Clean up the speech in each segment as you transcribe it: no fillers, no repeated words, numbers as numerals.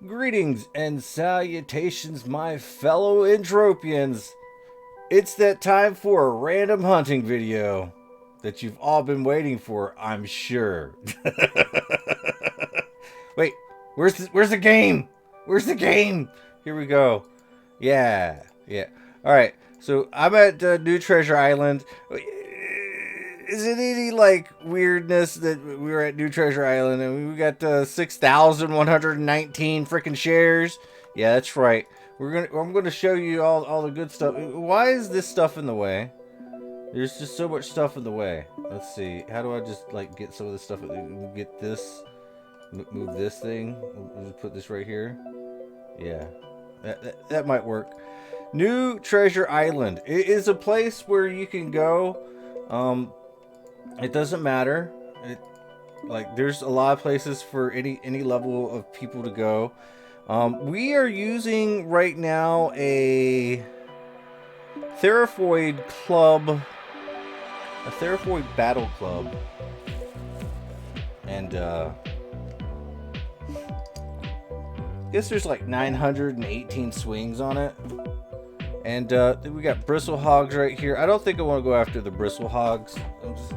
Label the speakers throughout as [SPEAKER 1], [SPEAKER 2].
[SPEAKER 1] Greetings and salutations, my fellow Entropians. It's that time for a random hunting video that you've all been waiting for, I'm sure. Wait, where's the game? Where's the game? Here we go. Yeah. All right. So I'm at New Treasure Island. Is it any like weirdness that we were at New Treasure Island and we got 6,119 freaking shares? Yeah, that's right. I'm gonna show you all the good stuff. Why is this stuff in the way? There's just so much stuff in the way. Let's see. How do I just like get some of this stuff? Get this. Move this thing. We'll just put this right here. Yeah, that might work. New Treasure Island. It is a place where you can go. It doesn't matter. There's a lot of places for any level of people to go. We are using right now a Therophoid club, a Therophoid battle club, and I guess there's like 918 swings on it. And we got bristle hogs right here. I don't think I want to go after the bristle hogs. I'm just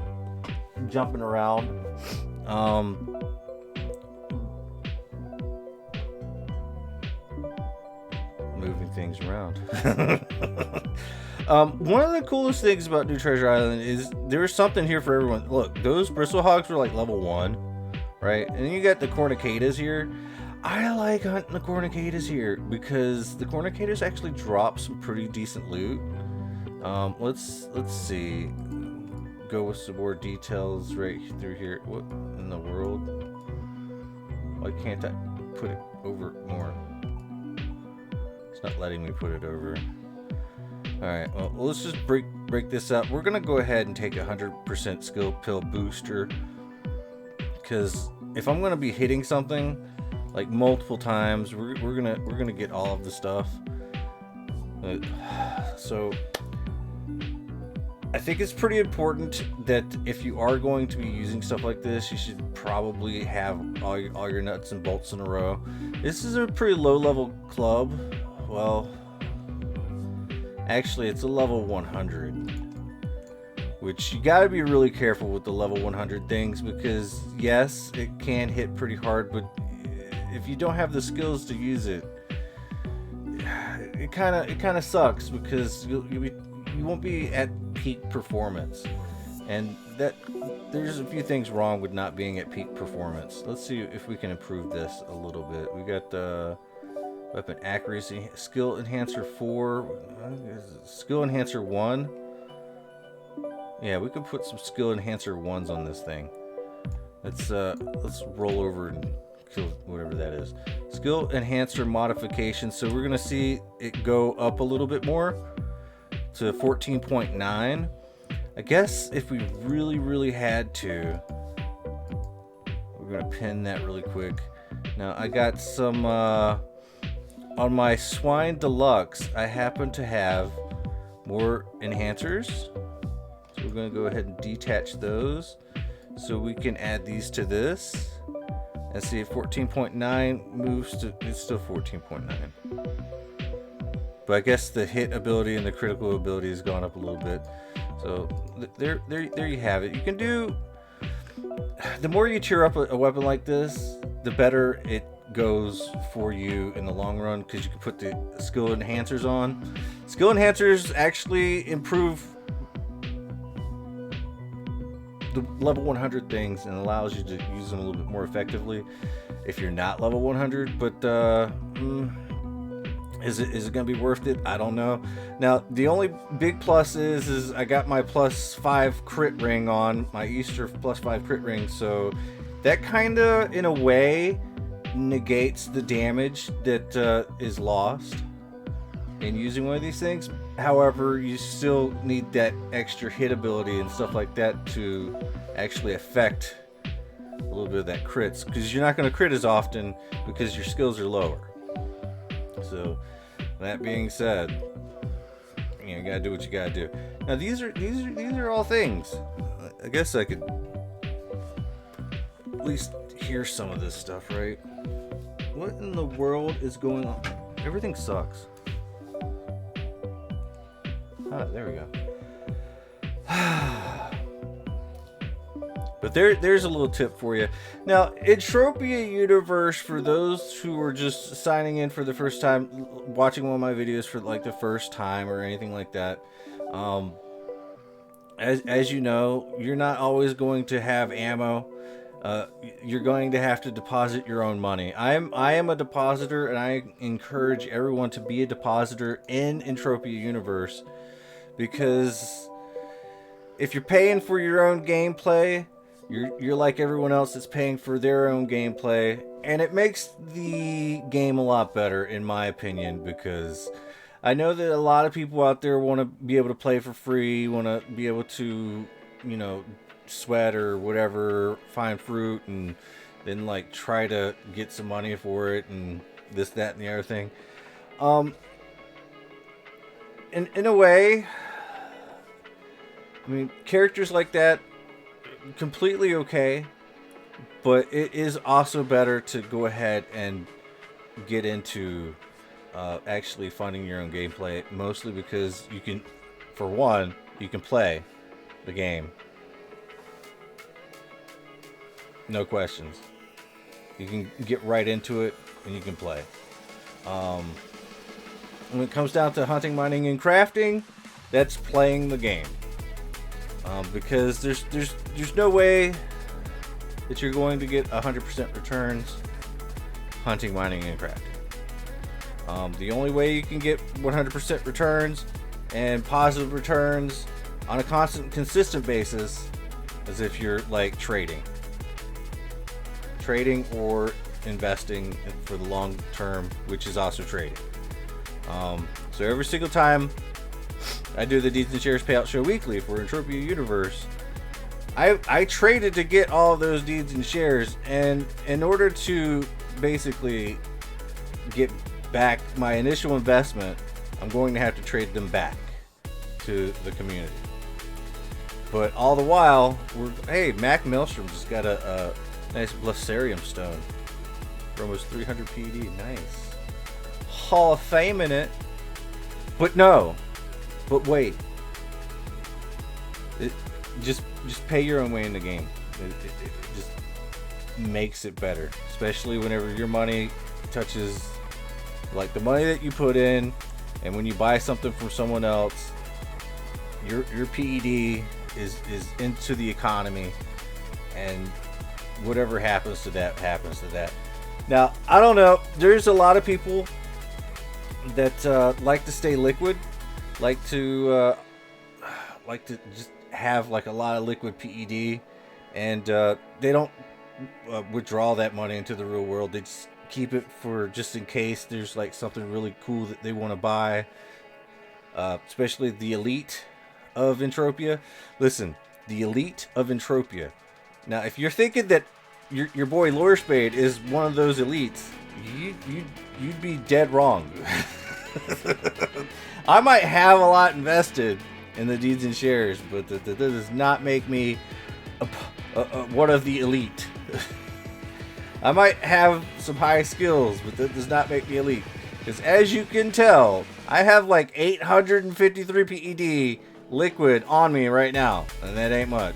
[SPEAKER 1] jumping around. Moving things around. One of the coolest things about New Treasure Island is there's something here for everyone. Look, those bristle hogs were like level 1, right? And then you got the cornicatas here. I like hunting the cornicatas here because the cornicatas actually drop some pretty decent loot. Let's see. Go with some more details right through here. What in the world? Why can't I put it over more? It's not letting me put it over. Alright, well, let's just break this up. We're gonna go ahead and take 100% skill pill booster. Because if I'm gonna be hitting something like multiple times, we're gonna get all of the stuff. So I think it's pretty important that if you are going to be using stuff like this, you should probably have all your nuts and bolts in a row. This is a pretty low level club. Well, actually it's a level 100, which you gotta be really careful with the level 100 things because yes, it can hit pretty hard, but if you don't have the skills to use it, it kind of sucks because you won't be at peak performance, and that there's a few things wrong with not being at peak performance. Let's see if we can improve this a little bit. We got the weapon accuracy, skill enhancer 4, skill enhancer 1. Yeah, we can put some skill enhancer 1s on this thing. Let's roll over and kill whatever that is. Skill enhancer modification. So we're gonna see it go up a little bit more to 14.9. I guess if we really had to, we're gonna pin that really quick. Now I got some on my swine deluxe. I happen to have more enhancers, so we're gonna go ahead and detach those so we can add these to this. And see if 14.9 moves to, it's still 14.9. But I guess the hit ability and the critical ability has gone up a little bit. So there you have it. You can do, the more you tier up a weapon like this, the better it goes for you in the long run because you can put the skill enhancers on. Skill enhancers actually improve the level 100 things and allows you to use them a little bit more effectively if you're not level 100, but is it gonna be worth it? I don't know. Now the only big plus is I got my +5 crit ring on, my Easter +5 crit ring, so that kinda in a way negates the damage that is lost in using one of these things. However, you still need that extra hit ability and stuff like that to actually affect a little bit of that crits, because you're not going to crit as often because your skills are lower. So that being said, you gotta do what you gotta do. Now these are all things. I guess I could at least hear some of this stuff, right? What in the world is going on? Everything sucks. Ah, there we go. But there's a little tip for you. Now, Entropia Universe, for those who are just signing in for the first time, watching one of my videos for like the first time or anything like that, as you know, you're not always going to have ammo. You're going to have to deposit your own money. I am a depositor, and I encourage everyone to be a depositor in Entropia Universe, because if you're paying for your own gameplay, you're like everyone else that's paying for their own gameplay, and it makes the game a lot better, in my opinion, because I know that a lot of people out there want to be able to play for free, want to be able to, you know, sweat or whatever, find fruit, and then like try to get some money for it, and this, that, and the other thing. In a way, I mean, characters like that, completely okay, but it is also better to go ahead and get into actually funding your own gameplay, mostly because you can, for one, you can play the game, no questions. You can get right into it and you can play. When it comes down to hunting, mining, and crafting, that's playing the game. Because there's no way that you're going to get 100% returns hunting, mining, and crafting. The only way you can get 100% returns and positive returns on a consistent basis is if you're like trading or investing for the long term, which is also trading. So every single time I do the Deeds and Shares Payout Show weekly for Entropia Universe, I traded to get all of those deeds and shares, and in order to basically get back my initial investment, I'm going to have to trade them back to the community. But all the while, hey, Mac Maelstrom just got a nice Blessarium stone for almost 300 PED. Nice. Hall of Fame in it. But no. But wait. Just pay your own way in the game. It just makes it better. Especially whenever your money touches, like the money that you put in, and when you buy something from someone else, your PED is into the economy, and whatever happens to that happens to that. Now, I don't know. There's a lot of people that like to stay liquid, like to just have like a lot of liquid PED, and they don't withdraw that money into the real world. They just keep it for just in case there's like something really cool that they want to buy. Especially the elite of Entropia. Listen, the elite of Entropia. Now, if you're thinking that your boy Lorespade is one of those elites, you'd be dead wrong. I might have a lot invested in the deeds and shares, but that does not make me one of the elite. I might have some high skills, but that does not make me elite. Because as you can tell, I have like 853 PED liquid on me right now, and that ain't much.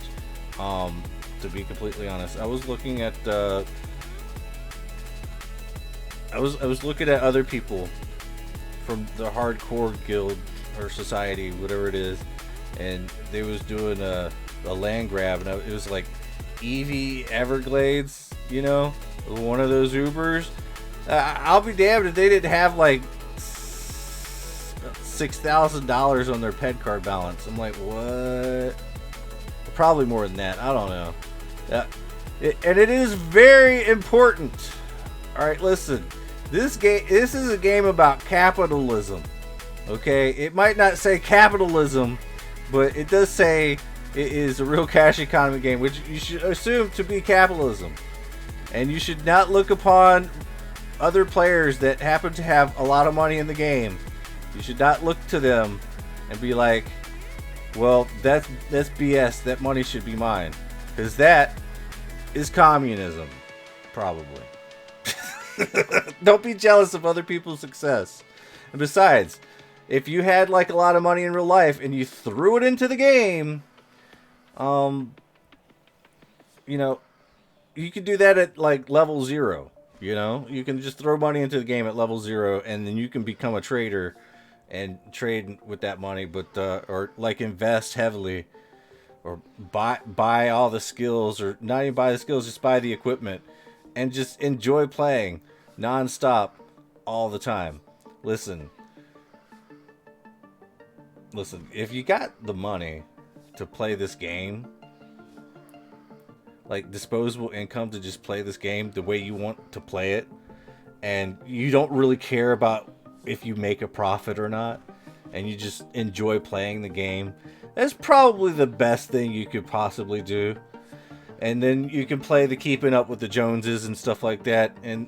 [SPEAKER 1] To be completely honest, I was looking at I was looking at other people from the hardcore guild or society, whatever it is, and they was doing a land grab, and it was like Eevee Everglades, you know, one of those Ubers. I'll be damned if they didn't have like $6,000 on their PED card balance. I'm like, what? Probably more than that. I don't know. And it is very important. All right, listen. This is a game about capitalism. Okay, it might not say capitalism, but it does say it is a real cash economy game, which you should assume to be capitalism. And you should not look upon other players that happen to have a lot of money in the game. You should not look to them and be like, well, that's BS. That money should be mine. Because that is communism. Probably. Don't be jealous of other people's success. And besides, if you had like a lot of money in real life and you threw it into the game, you know, you could do that at like level 0. You know, you can just throw money into the game at level 0, and then you can become a trader and trade with that money, but or like invest heavily, or buy all the skills, or not even buy the skills, just buy the equipment, and just enjoy playing nonstop all the time. Listen, if you got the money to play this game, like disposable income to just play this game the way you want to play it, and you don't really care about if you make a profit or not, and you just enjoy playing the game, that's probably the best thing you could possibly do. And then you can play the keeping up with the Joneses and stuff like that. And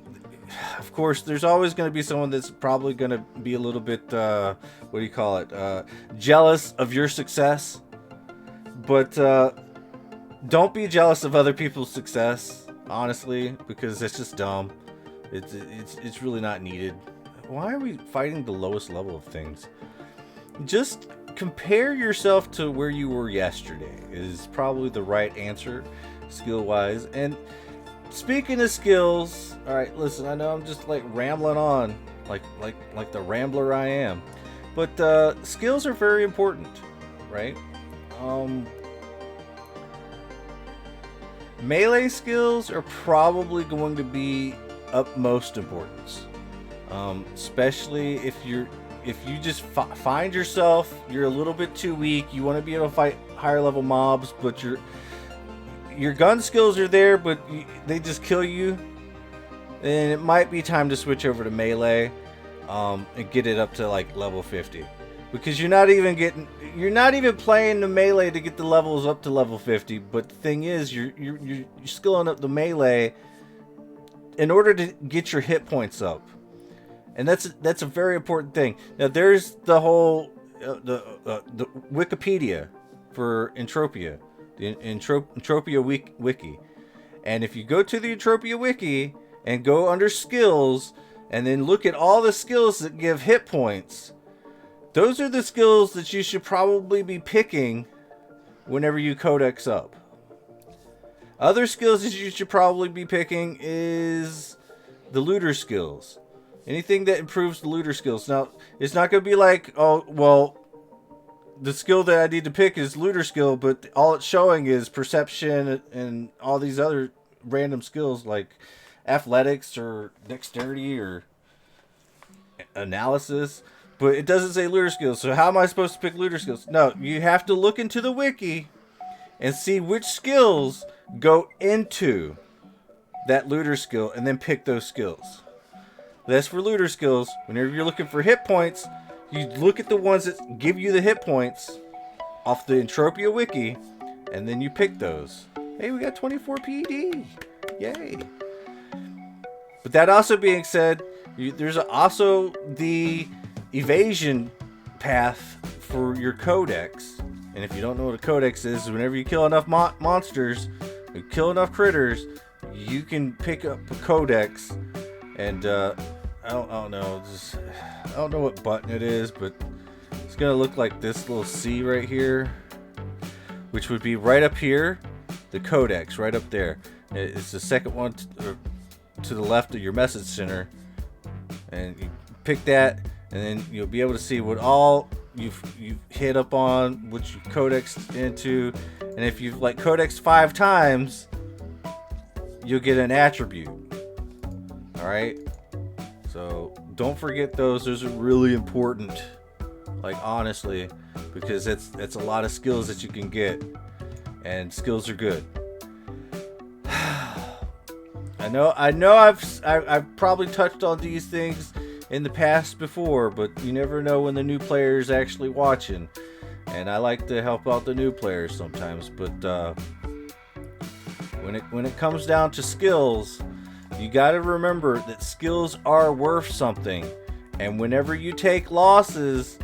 [SPEAKER 1] of course, there's always going to be someone that's probably going to be a little bit, jealous of your success. But don't be jealous of other people's success, honestly, because it's just dumb. It's really not needed. Why are we fighting the lowest level of things? Just compare yourself to where you were yesterday is probably the right answer, skill-wise. And speaking of skills, all right, listen, I know I'm just like rambling on, like the rambler I am, but skills are very important, right? Melee skills are probably going to be utmost importance, especially if you just find yourself, you're a little bit too weak, you want to be able to fight higher level mobs, but your gun skills are there, but they just kill you, then it might be time to switch over to melee, and get it up to like level 50, because you're not even playing the melee to get the levels up to level 50. But the thing is, you're skilling up the melee in order to get your hit points up. And that's a very important thing. Now there's the whole the Wikipedia for Entropia, the Entropia Wiki. And if you go to the Entropia Wiki and go under skills and then look at all the skills that give hit points, those are the skills that you should probably be picking whenever you codex up. Other skills that you should probably be picking is the looter skills. Anything that improves the looter skills. Now, it's not going to be like, oh, well, the skill that I need to pick is looter skill, but all it's showing is perception and all these other random skills like athletics or dexterity or analysis. But it doesn't say looter skills. So how am I supposed to pick looter skills? No, you have to look into the wiki and see which skills go into that looter skill and then pick those skills. That's for looter skills. Whenever you're looking for hit points, you look at the ones that give you the hit points off the Entropia Wiki, and then you pick those. Hey, we got 24 PED. Yay. But that also being said, there's also the evasion path for your codex. And if you don't know what a codex is, whenever you kill enough monsters, you kill enough critters, you can pick up a codex. And I don't know, I don't know what button it is, but it's gonna look like this little C right here, which would be right up here, the codex right up there. It's the second one to the left of your message center, and you pick that, and then you'll be able to see what all you've hit up on, which you codexed into, and if you've like codexed 5 times, you'll get an attribute. All right, so don't forget those. Those are really important, like honestly, because that's a lot of skills that you can get, and skills are good. I know I've probably touched on these things in the past before, but you never know when the new player is actually watching, and I like to help out the new players sometimes. But when it comes down to skills, you got to remember that skills are worth something, and whenever you take losses,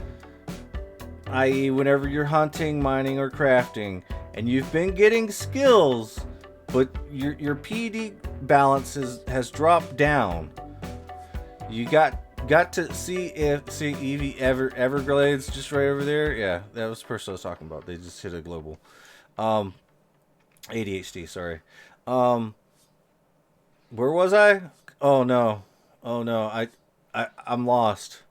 [SPEAKER 1] i.e. whenever you're hunting, mining, or crafting, and you've been getting skills, but your PD balance has dropped down, You got to see Eevee Everglades just right over there. Yeah, that was the person I was talking about. They just hit a global. ADHD. Sorry. Um, where was I? Oh no. Oh no. I'm lost.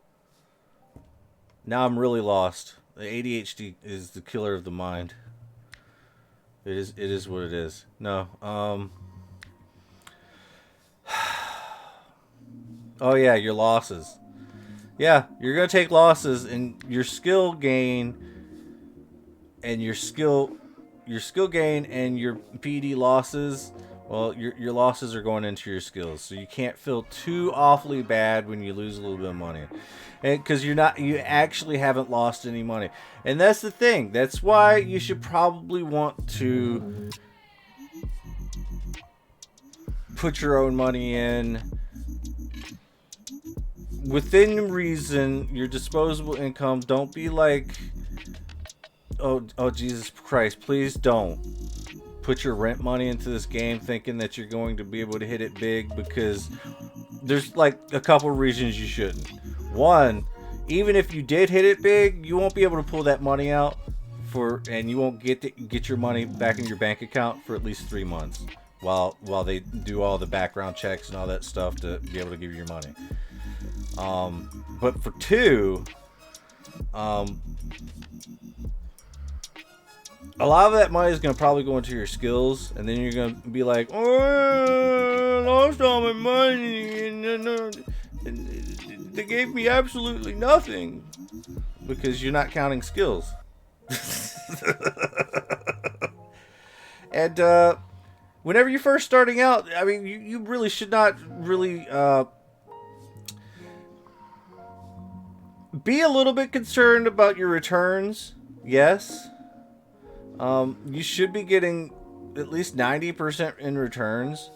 [SPEAKER 1] Now I'm really lost. The ADHD is the killer of the mind. It is what it is. No. Oh yeah, your losses. Yeah, you're gonna take losses, and your skill gain and your skill gain and your PD losses. Well, your losses are going into your skills, so you can't feel too awfully bad when you lose a little bit of money, and because you actually haven't lost any money, and that's the thing. That's why you should probably want to put your own money in within reason. Your disposable income. Don't be like, oh Jesus Christ, please don't put your rent money into this game thinking that you're going to be able to hit it big, because there's like a couple reasons you shouldn't. One, even if you did hit it big, you won't be able to pull that money out and you won't get your money back in your bank account for at least 3 months while they do all the background checks and all that stuff to be able to give you your money. But for two, a lot of that money is going to probably go into your skills, and then you're going to be like, oh, I lost all my money, and they gave me absolutely nothing, because you're not counting skills. And whenever you're first starting out, I mean, you really should not really be a little bit concerned about your returns. Yes. You should be getting at least 90% in returns,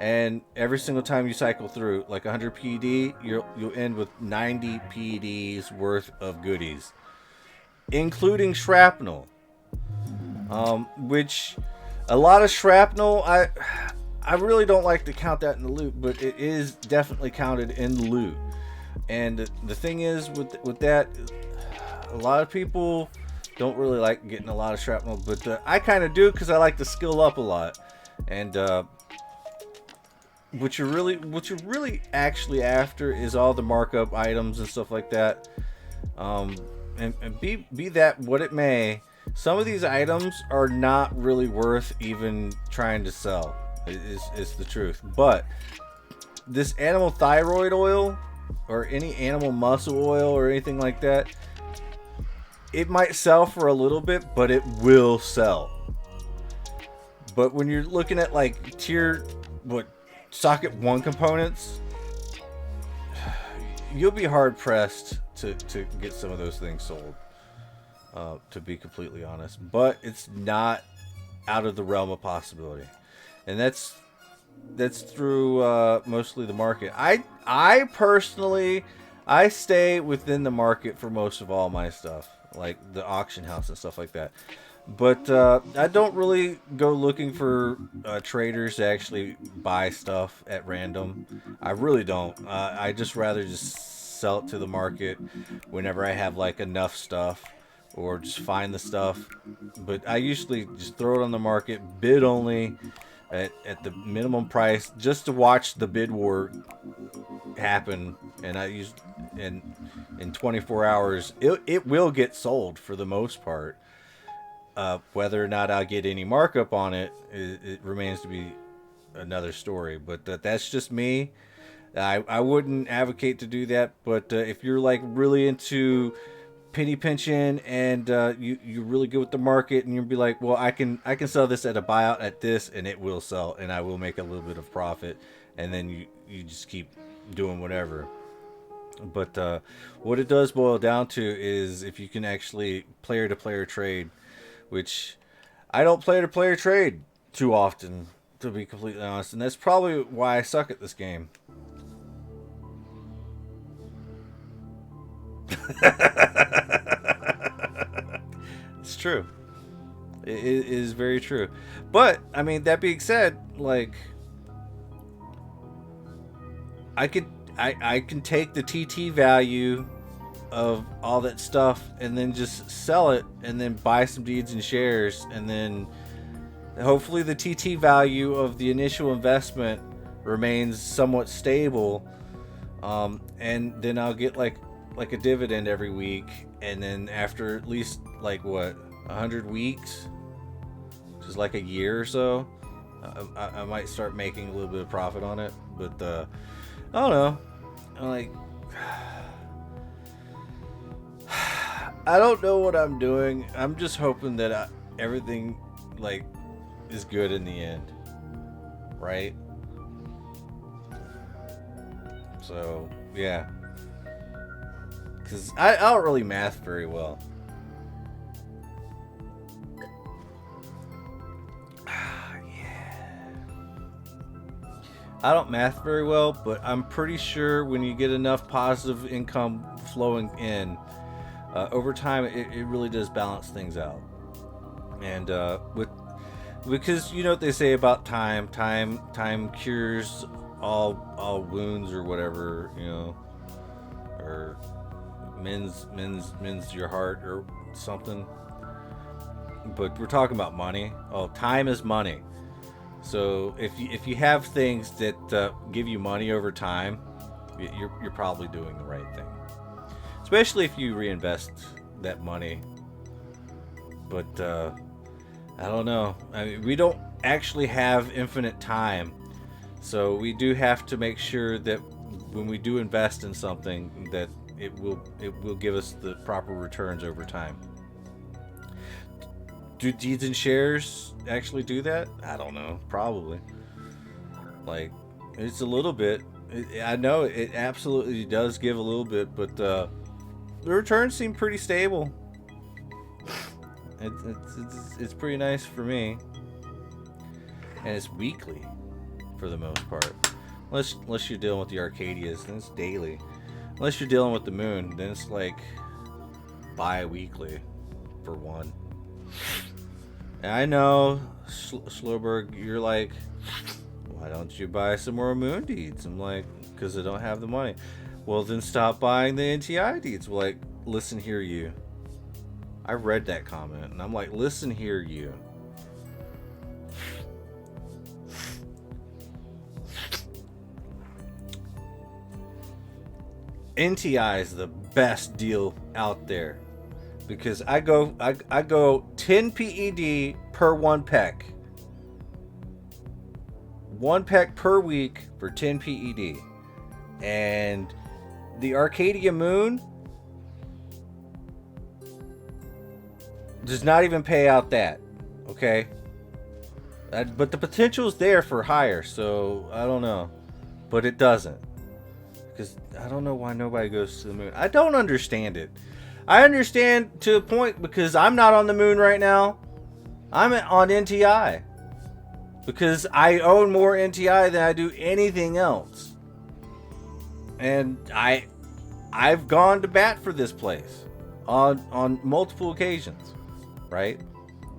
[SPEAKER 1] and every single time you cycle through, like 100 PED, you'll end with 90 PEDs worth of goodies, including shrapnel. Which a lot of shrapnel, I really don't like to count that in the loot, but it is definitely counted in the loot. And the thing is with that, a lot of people don't really like getting a lot of shrapnel, but I kind of do, because I like to skill up a lot. And what you're really actually after is all the markup items and stuff like that. And be that what it may, some of these items are not really worth even trying to sell. It's the truth. But this animal thyroid oil, or any animal muscle oil, or anything like that, it might sell for a little bit, but it will sell. But when you're looking at like socket 1 components, you'll be hard pressed to get some of those things sold, to be completely honest. But it's not out of the realm of possibility, and that's through mostly the market. I personally, I stay within the market for most of all my stuff, like the auction house and stuff like that. But I don't really go looking for traders to actually buy stuff at random. I really don't. I just rather just sell it to the market whenever I have like enough stuff, or just find the stuff. But I usually just throw it on the market, bid only, at the minimum price, just to watch the bid war happen. And in 24 hours, it will get sold for the most part. Whether or not I'll get any markup on it, it remains to be another story. But that's just me. I wouldn't advocate to do that. But if you're like really into penny pinching, and you're really good with the market, and you'll be like, well, I can sell this at a buyout at this, and it will sell, and I will make a little bit of profit, and then you just keep doing whatever. But what it does boil down to is if you can actually player to player trade, which I don't player to player trade too often, to be completely honest, and that's probably why I suck at this game. It's true. It is very true. But I mean, that being said, like, I can take the TT value of all that stuff and then just sell it and then buy some deeds and shares, and then hopefully the TT value of the initial investment remains somewhat stable, and then I'll get like a dividend every week, and then after at least like 100 weeks, just like a year or so, I might start making a little bit of profit on it. But I don't know, like I don't know what I'm doing. I'm just hoping that everything like is good in the end, right? So yeah, because I don't really math very well. I don't math very well, but I'm pretty sure when you get enough positive income flowing in, over time it really does balance things out. And because you know what they say about time cures all wounds or whatever, you know, or mends your heart or something. But we're talking about money. Oh, time is money. So if you have things that give you money over time, you're probably doing the right thing. Especially if you reinvest that money. But I don't know. I mean, we don't actually have infinite time, so we do have to make sure that when we do invest in something, that it will give us the proper returns over time. Do deeds and shares actually do that? I don't know. Probably. Like, it's a little bit. I know it absolutely does give a little bit, but the returns seem pretty stable. It's pretty nice for me. And it's weekly for the most part. Unless you're dealing with the Arcadias, then it's daily. Unless you're dealing with the moon, then it's like bi-weekly for one. And I know, Slowberg, you're like, why don't you buy some more moon deeds? I'm like, because I don't have the money. Well, then stop buying the NTI deeds. Well, like, listen here, you. I read that comment, and I'm like, listen here, you. NTI is the best deal out there. Because I go 10 PED per 1 PEC. 1 PEC per week for 10 PED. And the Arcadia Moon does not even pay out that. Okay? But the potential is there for higher, so I don't know. But it doesn't. Because I don't know why nobody goes to the moon. I don't understand it. I understand to a point because I'm not on the moon right now. I'm on NTI. Because I own more NTI than I do anything else. And I've gone to bat for this place on multiple occasions, right?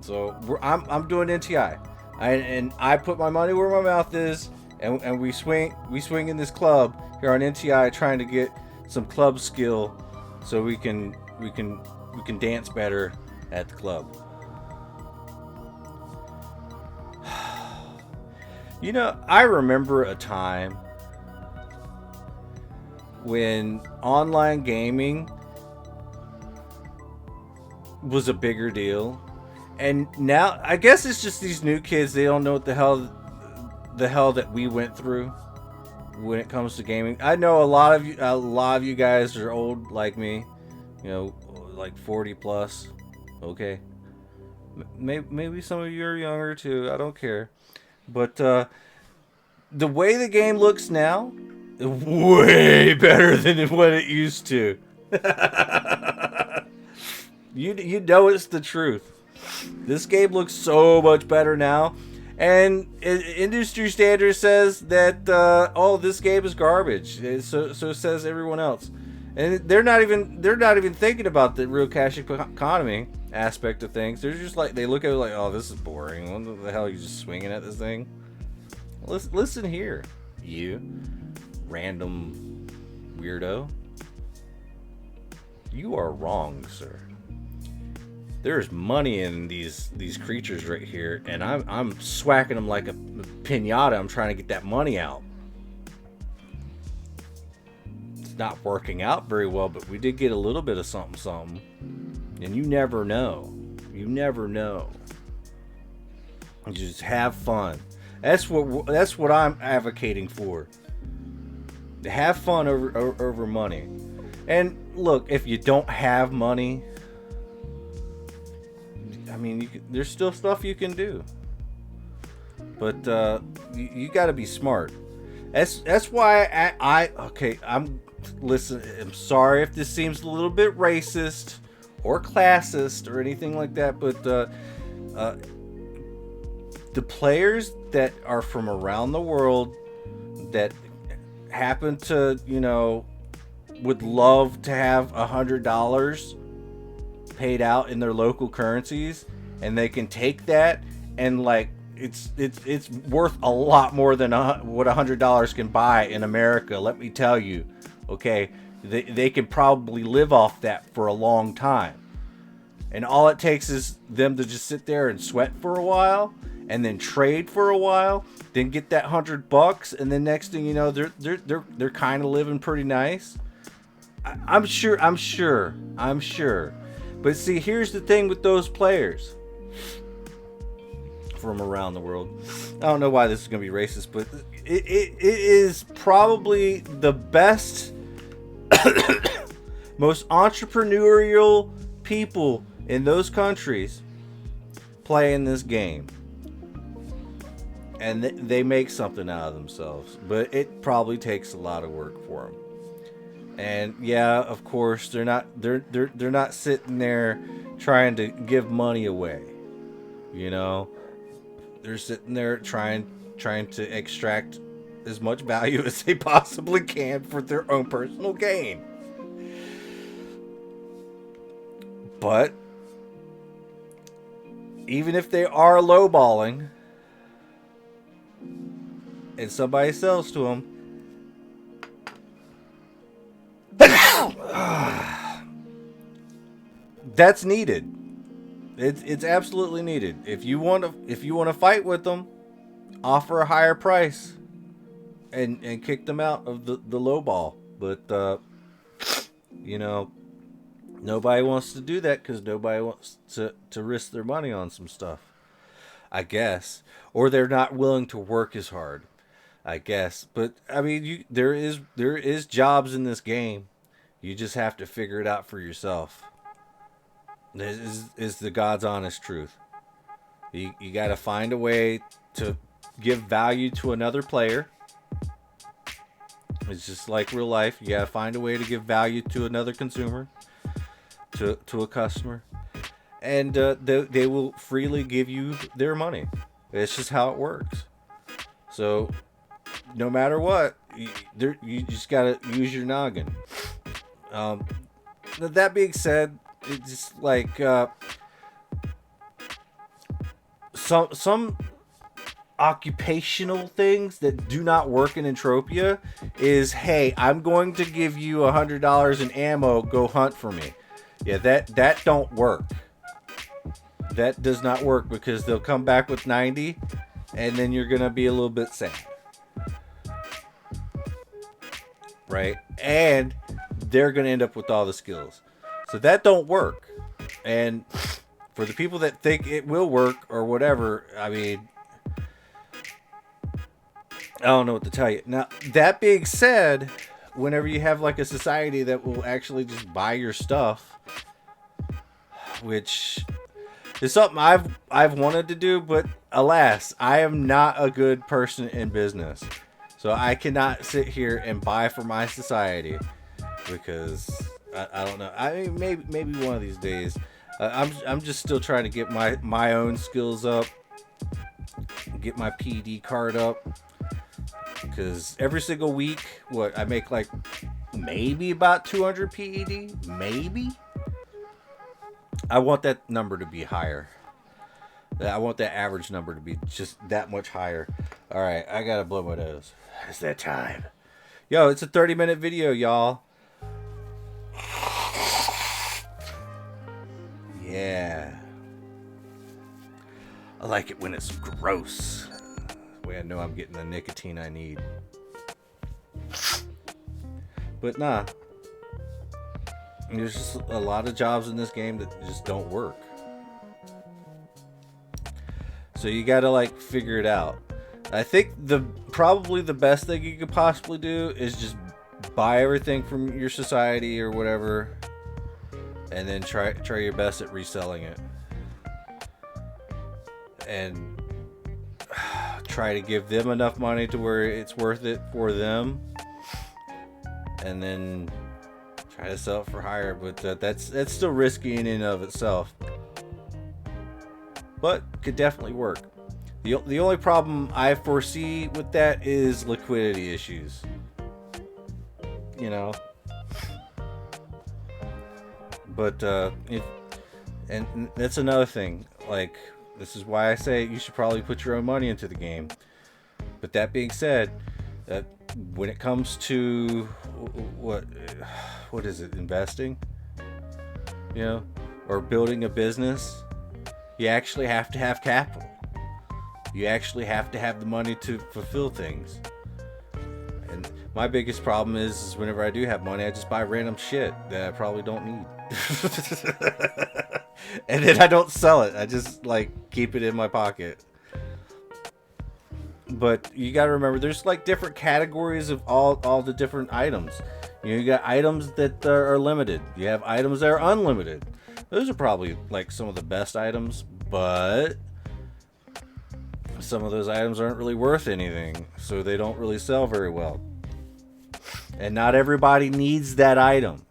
[SPEAKER 1] So I'm doing NTI. And I put my money where my mouth is, and we swing in this club here on NTI, trying to get some club skill so we can dance better at the club. You know, I remember a time when online gaming was a bigger deal, and now I guess it's just these new kids, they don't know what the hell that we went through when it comes to gaming. I know a lot of you guys are old like me. You know, like 40 plus. Okay. Maybe some of you are younger too. I don't care. But the way the game looks now, way better than what it used to. You know it's the truth. This game looks so much better now. And industry standard says that this game is garbage. So says everyone else. And they're not even thinking about the real cash economy aspect of things. They're just like, they look at it like, oh, this is boring. What the hell are you just swinging at this thing? Listen here, you random weirdo. You are wrong, sir. There's money in these creatures right here, and I'm swacking them like a pinata. I'm trying to get that money out. It's not working out very well, but we did get a little bit of something. And you never know. You never know. You just have fun. That's what I'm advocating for. To have fun over money. And look, if you don't have money, I mean, there's still stuff you can do. But you got to be smart. That's why I'm sorry if this seems a little bit racist or classist or anything like that, but the players that are from around the world that happen to, would love to have $100 paid out in their local currencies, and they can take that and it's worth a lot more than what $100 can buy in America. Let me tell you, okay, they can probably live off that for a long time, and all it takes is them to just sit there and sweat for a while, and then trade for a while, then get that $100, and then next thing you know, they're kind of living pretty nice. I'm sure. But see, here's the thing with those players from around the world. I don't know why this is going to be racist, but it is probably the best, most entrepreneurial people in those countries playing this game. And they make something out of themselves, but it probably takes a lot of work for them. And yeah, of course, they're not sitting there trying to give money away. They're sitting there trying to extract as much value as they possibly can for their own personal gain. But even if they are lowballing, and somebody sells to them, that's needed. It's absolutely needed. If you want to fight with them, offer a higher price, and kick them out of the low ball. But nobody wants to do that because nobody wants to risk their money on some stuff, I guess, or they're not willing to work as hard, I guess. But I mean, there is jobs in this game. You just have to figure it out for yourself. This is the God's honest truth. You got to find a way to give value to another player. It's just like real life. You got to find a way to give value to another consumer, to a customer, and they will freely give you their money. It's just how it works. So no matter what, you just got to use your noggin. That being said, it's just like some occupational things that do not work in Entropia is, hey, I'm going to give you $100 in ammo, go hunt for me. Yeah, that don't work. That does not work because they'll come back with 90 and then you're gonna be a little bit sad, right? And they're gonna end up with all the skills, so that don't work. And for the people that think it will work or whatever, I mean, I don't know what to tell you. Now, that being said, whenever you have like a society that will actually just buy your stuff, which is something I've wanted to do, but alas, I am not a good person in business. So I cannot sit here and buy for my society because I don't know. I mean, maybe one of these days. I'm just still trying to get my own skills up, get my PED card up, because every single week, I make like maybe about 200 PED, maybe. I want that number to be higher. I want that average number to be just that much higher. All right, I gotta blow my nose. It's that time. Yo, it's a 30-minute video, y'all. Yeah. I like it when it's gross. That way I know I'm getting the nicotine I need. But nah. There's just a lot of jobs in this game that just don't work. So you gotta like figure it out. I think probably the best thing you could possibly do is just buy everything from your society or whatever, and then try your best at reselling it, and try to give them enough money to where it's worth it for them, and then try to sell it for higher. But that's still risky in and of itself, but could definitely work. The only problem I foresee with that is liquidity issues. You know. But and that's another thing. Like, this is why I say you should probably put your own money into the game. But that being said, when it comes to what is it, investing? You know, or building a business, you actually have to have capital. You actually have to have the money to fulfill things. And my biggest problem is whenever I do have money, I just buy random shit that I probably don't need. And then I don't sell it. I just like keep it in my pocket. But you gotta remember, there's like different categories of all the different items. You got items that are limited. You have items that are unlimited. Those are probably like some of the best items, but some of those items aren't really worth anything, so they don't really sell very well. And not everybody needs that item.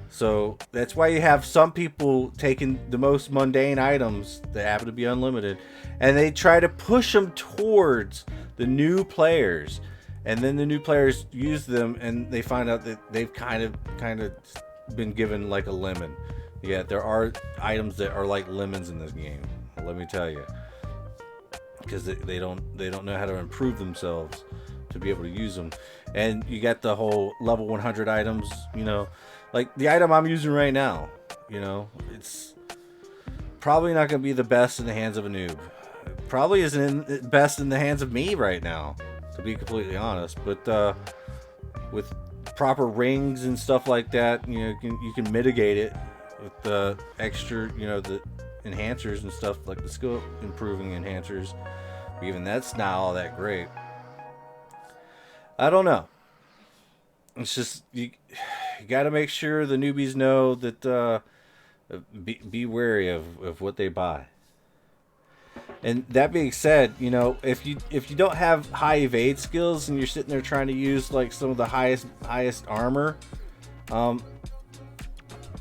[SPEAKER 1] So that's why you have some people taking the most mundane items that happen to be unlimited, and they try to push them towards the new players. And then the new players use them, and they find out that they've kind of been given like a lemon. Yeah, there are items that are like lemons in this game. Let me tell you, because they don't know how to improve themselves to be able to use them. And you got the whole level 100 items. You know, like the item I'm using right now. You know, it's probably not going to be the best in the hands of a noob. It probably isn't best in the hands of me right now, to be completely honest. But with proper rings and stuff like that, you know, you can mitigate it with the extra, you know, the enhancers and stuff like the skill improving enhancers. Even that's not all that great. I don't know. It's just you got to make sure the newbies know that be wary of what they buy. And that being said, you know, if you don't have high evade skills and you're sitting there trying to use like some of the highest armor,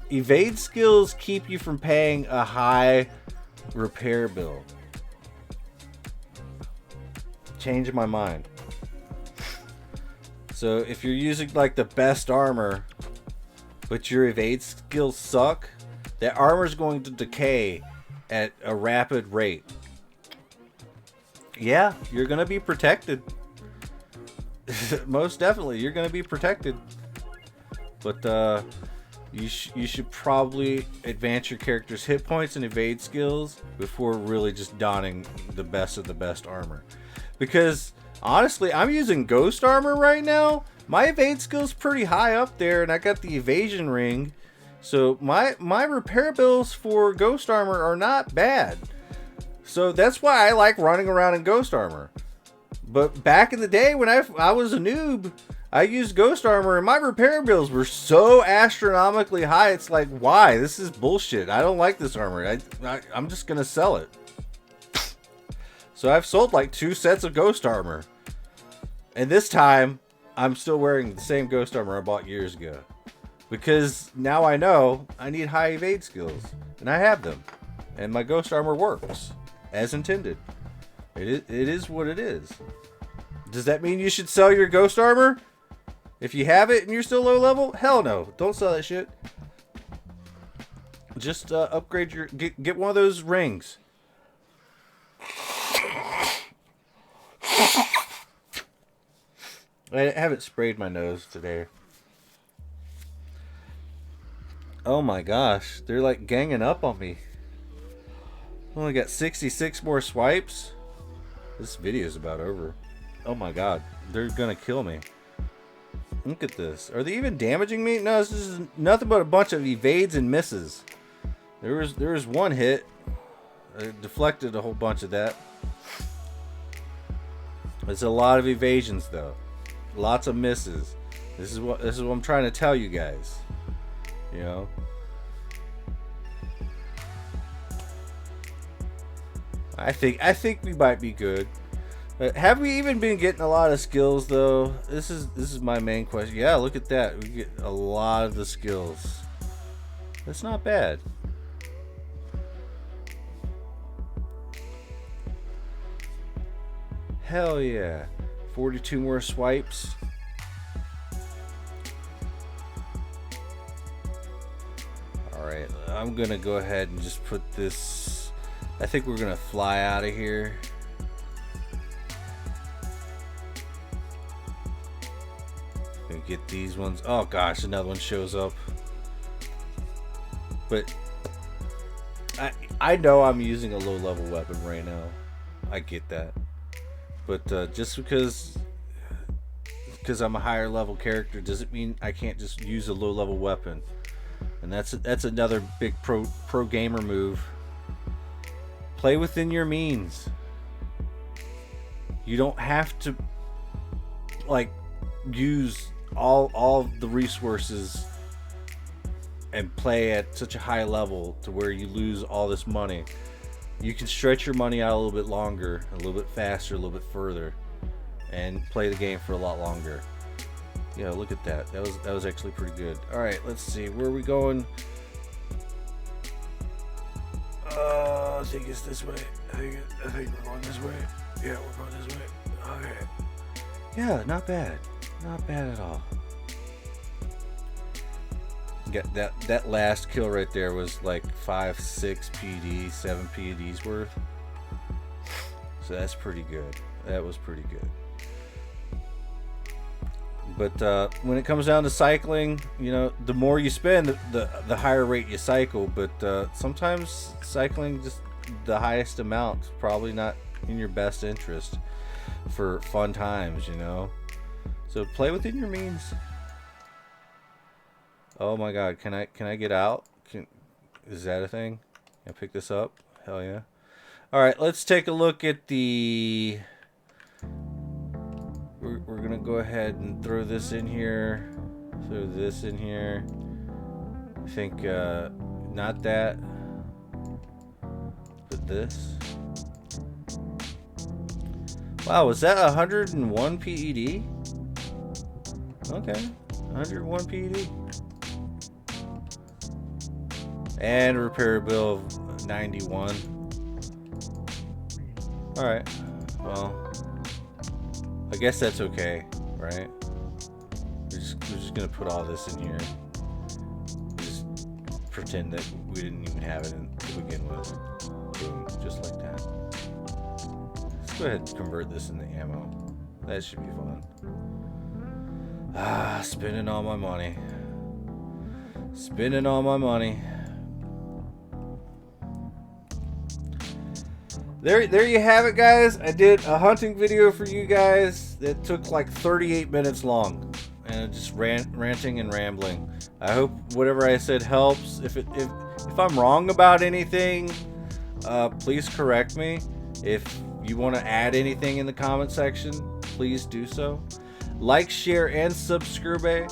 [SPEAKER 1] evade skills keep you from paying a high repair bill. Changing my mind. So if you're using like the best armor, but your evade skills suck, that armor is going to decay at a rapid rate. Yeah, you're gonna be protected. Most definitely, you're gonna be protected. But you should probably advance your character's hit points and evade skills before really just donning the best of the best armor. Because honestly, I'm using ghost armor right now. My evade skill's pretty high up there, and I got the evasion ring. So my repair bills for ghost armor are not bad. So that's why I like running around in ghost armor. But back in the day when I was a noob, I used ghost armor and my repair bills were so astronomically high. It's like, why? This is bullshit. I don't like this armor. I'm just going to sell it. So I've sold like 2 sets of ghost armor. And this time, I'm still wearing the same ghost armor I bought years ago. Because now I know I need high evade skills. And I have them. And my ghost armor works. As intended. It is what it is. Does that mean you should sell your ghost armor? If you have it and you're still low level? Hell no. Don't sell that shit. Just upgrade your... Get one of those rings. I haven't sprayed my nose today. Oh my gosh, they're like ganging up on me. Only got 66 more swipes. This video's about over. Oh my god, they're gonna kill me. Look at this. Are they even damaging me? No, this is nothing but a bunch of evades and misses. There was one hit. I deflected a whole bunch of that. It's a lot of evasions though. Lots of misses. This is what I'm trying to tell you guys. You know. I think we might be good. Have we even been getting a lot of skills though? This is my main question. Yeah, look at that. We get a lot of the skills. That's not bad. Hell yeah. 42 more swipes. Alright, I'm gonna go ahead and just put this. I think we're gonna fly out of here. Gonna get these ones. Oh gosh, another one shows up. But I know I'm using a low level weapon right now. I get that. But just because I'm a higher level character doesn't mean I can't just use a low level weapon. And that's another big pro gamer move. Play within your means. You don't have to like use all the resources and play at such a high level to where you lose all this money. You can stretch your money out a little bit longer, a little bit faster, a little bit further, and play the game for a lot longer. Yeah, look at that. That was actually pretty good. All right, let's see. Where are we going? I think it's this way. I think we're going this way. Yeah, we're going this way. Okay. Yeah, not bad. Not bad at all. Get that last kill right there was like 5, 6 PD, 7 PDs worth. So that's pretty good. That was pretty good. But when it comes down to cycling, you know, the more you spend, the higher rate you cycle. But sometimes cycling just the highest amount is probably not in your best interest for fun times, you know. So play within your means. Oh my god, can I get out? Is that a thing? Can I pick this up? Hell yeah. Alright, let's take a look at the... We're gonna go ahead and throw this in here. Throw this in here. I think, not that. But this. Wow, was that 101 PED? Okay, 101 PED. And repair bill of 91. Alright. Well, I guess that's okay, right? We're just gonna put all this in here. Just pretend that we didn't even have it to begin with. Boom, just like that. Let's go ahead and convert this into ammo. That should be fun. Ah, spending all my money. Spending all my money. There you have it, guys. I did a hunting video for you guys that took like 38 minutes long, and just ranting and rambling. I hope whatever I said helps. If I'm wrong about anything, please correct me. If you want to add anything in the comment section, please do so. Like, share, and subscribe.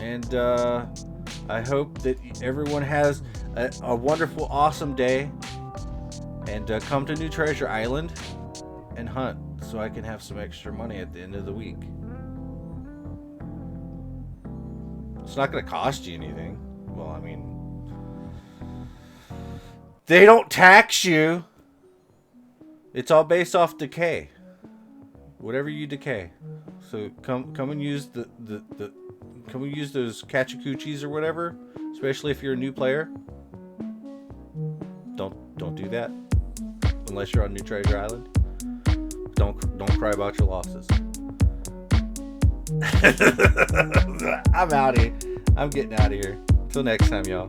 [SPEAKER 1] And I hope that everyone has a wonderful, awesome day. And come to New Treasure Island and hunt so I can have some extra money at the end of the week. It's not going to cost you anything. Well, I mean, they don't tax you. It's all based off decay. Whatever you decay. So come and use come and use those Kachakuchis or whatever, especially if you're a new player. Don't do that. Unless you're on New Treasure Island. Don't cry about your losses. I'm out of here. I'm getting out of here. Till next time, y'all.